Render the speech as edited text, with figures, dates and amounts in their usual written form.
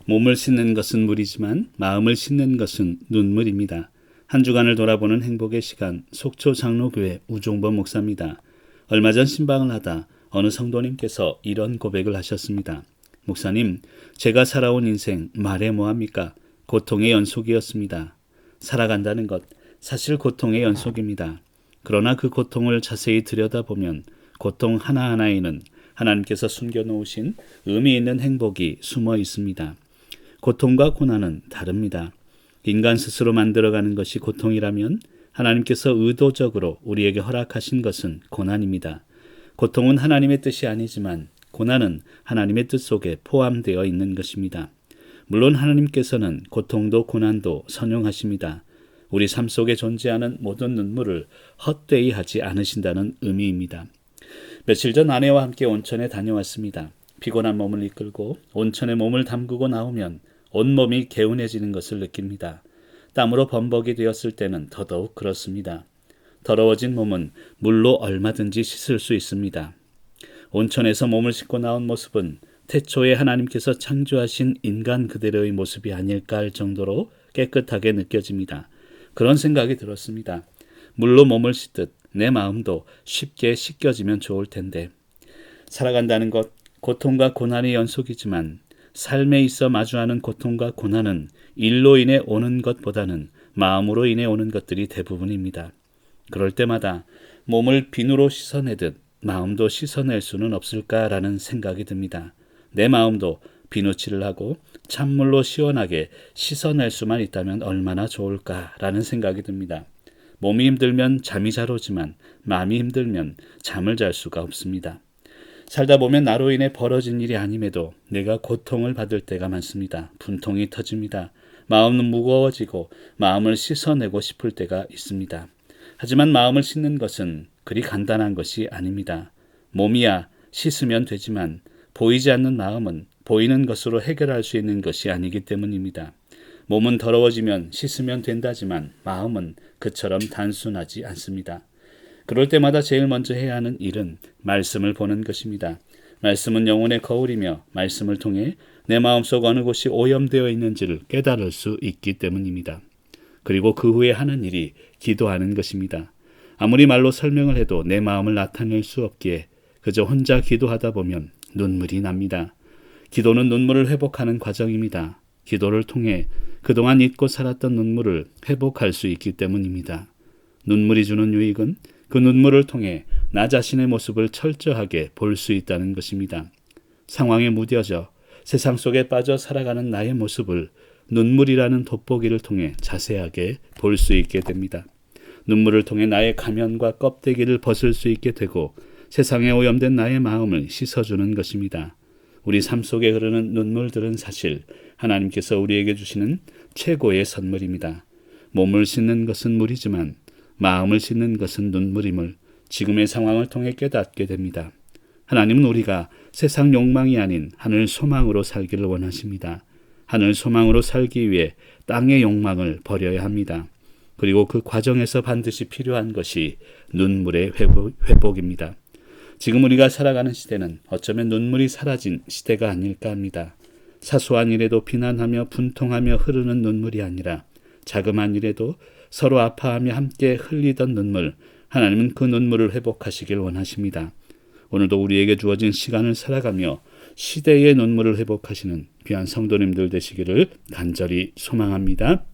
몸을 씻는 것은 물이지만 마음을 씻는 것은 눈물입니다. 한 주간을 돌아보는 행복의 시간, 속초 장로교회 우종범 목사입니다. 얼마 전 신방을 하다 어느 성도님께서 이런 고백을 하셨습니다. 목사님, 제가 살아온 인생 말해 뭐합니까? 고통의 연속이었습니다. 살아간다는 것, 사실 고통의 연속입니다. 그러나 그 고통을 자세히 들여다보면 고통 하나하나에는 하나님께서 숨겨놓으신 의미 있는 행복이 숨어 있습니다. 고통과 고난은 다릅니다. 인간 스스로 만들어가는 것이 고통이라면 하나님께서 의도적으로 우리에게 허락하신 것은 고난입니다. 고통은 하나님의 뜻이 아니지만 고난은 하나님의 뜻 속에 포함되어 있는 것입니다. 물론 하나님께서는 고통도 고난도 선용하십니다. 우리 삶 속에 존재하는 모든 눈물을 헛되이 하지 않으신다는 의미입니다. 며칠 전 아내와 함께 온천에 다녀왔습니다. 피곤한 몸을 이끌고 온천에 몸을 담그고 나오면 온몸이 개운해지는 것을 느낍니다. 땀으로 범벅이 되었을 때는 더더욱 그렇습니다. 더러워진 몸은 물로 얼마든지 씻을 수 있습니다. 온천에서 몸을 씻고 나온 모습은 태초에 하나님께서 창조하신 인간 그대로의 모습이 아닐까 할 정도로 깨끗하게 느껴집니다. 그런 생각이 들었습니다. 물로 몸을 씻듯 내 마음도 쉽게 씻겨지면 좋을 텐데. 살아간다는 것, 고통과 고난의 연속이지만 삶에 있어 마주하는 고통과 고난은 일로 인해 오는 것보다는 마음으로 인해 오는 것들이 대부분입니다. 그럴 때마다 몸을 비누로 씻어내듯 마음도 씻어낼 수는 없을까라는 생각이 듭니다. 내 마음도 비누칠을 하고 찬물로 시원하게 씻어낼 수만 있다면 얼마나 좋을까라는 생각이 듭니다. 몸이 힘들면 잠이 잘 오지만 마음이 힘들면 잠을 잘 수가 없습니다. 살다 보면 나로 인해 벌어진 일이 아님에도 내가 고통을 받을 때가 많습니다. 분통이 터집니다. 마음은 무거워지고 마음을 씻어내고 싶을 때가 있습니다. 하지만 마음을 씻는 것은 그리 간단한 것이 아닙니다. 몸이야 씻으면 되지만 보이지 않는 마음은 보이는 것으로 해결할 수 있는 것이 아니기 때문입니다. 몸은 더러워지면 씻으면 된다지만 마음은 그처럼 단순하지 않습니다. 그럴 때마다 제일 먼저 해야 하는 일은 말씀을 보는 것입니다. 말씀은 영혼의 거울이며 말씀을 통해 내 마음속 어느 곳이 오염되어 있는지를 깨달을 수 있기 때문입니다. 그리고 그 후에 하는 일이 기도하는 것입니다. 아무리 말로 설명을 해도 내 마음을 나타낼 수 없기에 그저 혼자 기도하다 보면 눈물이 납니다. 기도는 눈물을 회복하는 과정입니다. 기도를 통해 그동안 잊고 살았던 눈물을 회복할 수 있기 때문입니다. 눈물이 주는 유익은 그 눈물을 통해 나 자신의 모습을 철저하게 볼 수 있다는 것입니다. 상황에 무뎌져 세상 속에 빠져 살아가는 나의 모습을 눈물이라는 돋보기를 통해 자세하게 볼 수 있게 됩니다. 눈물을 통해 나의 가면과 껍데기를 벗을 수 있게 되고 세상에 오염된 나의 마음을 씻어주는 것입니다. 우리 삶 속에 흐르는 눈물들은 사실 하나님께서 우리에게 주시는 최고의 선물입니다. 몸을 씻는 것은 물이지만 마음을 씻는 것은 눈물임을 지금의 상황을 통해 깨닫게 됩니다. 하나님은 우리가 세상 욕망이 아닌 하늘 소망으로 살기를 원하십니다. 하늘 소망으로 살기 위해 땅의 욕망을 버려야 합니다. 그리고 그 과정에서 반드시 필요한 것이 눈물의 회복입니다. 지금 우리가 살아가는 시대는 어쩌면 눈물이 사라진 시대가 아닐까 합니다. 사소한 일에도 비난하며 분통하며 흐르는 눈물이 아니라 자그마한 일에도 서로 아파하며 함께 흘리던 눈물, 하나님은 그 눈물을 회복하시길 원하십니다. 오늘도 우리에게 주어진 시간을 살아가며 시대의 눈물을 회복하시는 귀한 성도님들 되시기를 간절히 소망합니다.